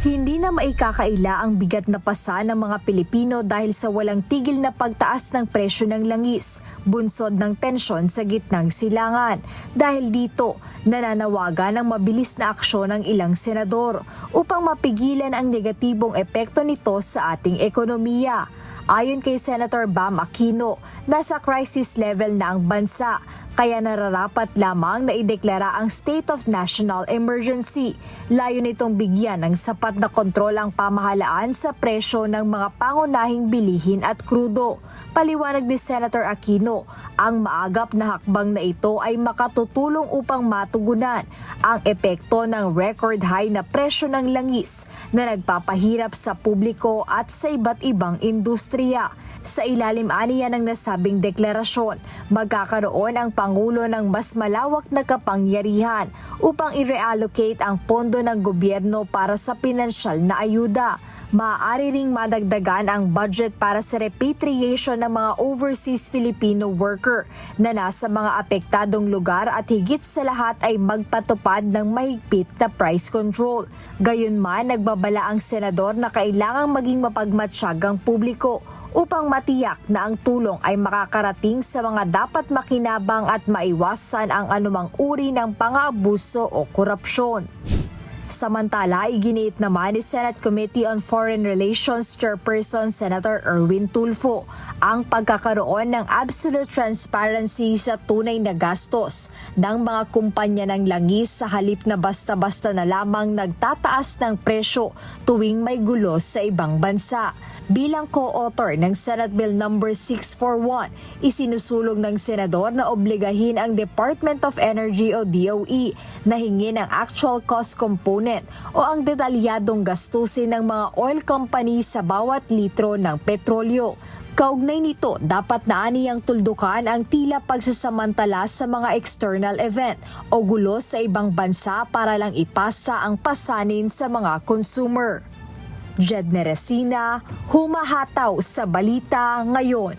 Hindi na maikakaila ang bigat na pasa ng mga Pilipino dahil sa walang tigil na pagtaas ng presyo ng langis, bunsod ng tensyon sa gitnang silangan. Dahil dito, nananawagan ng mabilis na aksyon ng ilang senador upang mapigilan ang negatibong epekto nito sa ating ekonomiya. Ayon kay Senator Bam Aquino, nasa crisis level na ang bansa, kaya nararapat lamang na ideklara ang state of national emergency. Layo nitong bigyan ng sapat na kontrol ang pamahalaan sa presyo ng mga pangunahing bilihin at krudo. Paliwanag ni Senator Aquino, ang maagap na hakbang na ito ay makatutulong upang matugunan ang epekto ng record high na presyo ng langis na nagpapahirap sa publiko at sa iba't ibang industriya. Sa ilalim aniya ng nasabing deklarasyon, magkakaroon ang Pangulo ng mas malawak na kapangyarihan upang i-reallocate ang pondo ng gobyerno para sa pinansyal na ayuda. Maaari ring madagdagan ang budget para sa repatriation ng mga overseas Filipino worker na nasa mga apektadong lugar at higit sa lahat ay magpatupad ng mahigpit na price control. Gayunman, nagbabala ang senador na kailangang maging mapagmatsyag ang publiko upang matiyak na ang tulong ay makakarating sa mga dapat makinabang at maiwasan ang anumang uri ng pang-aabuso o korupsyon. Samantala, iginiit naman ni Senate Committee on Foreign Relations Chairperson Senator Erwin Tulfo ang pagkakaroon ng absolute transparency sa tunay na gastos ng mga kumpanya ng langis sa halip na basta-basta na lamang nagtataas ng presyo tuwing may gulo sa ibang bansa. Bilang co-author ng Senate Bill No. 641, isinusulong ng senador na obligahin ang Department of Energy o DOE na hingin ang actual cost component o ang detalyadong gastusin ng mga oil company sa bawat litro ng petrolyo. Kaugnay nito, dapat na aniyang tuldukan ang tila pagsasamantala sa mga external event o gulo sa ibang bansa para lang ipasa ang pasanin sa mga consumer. Jed Neresina, humahataw sa balita ngayon.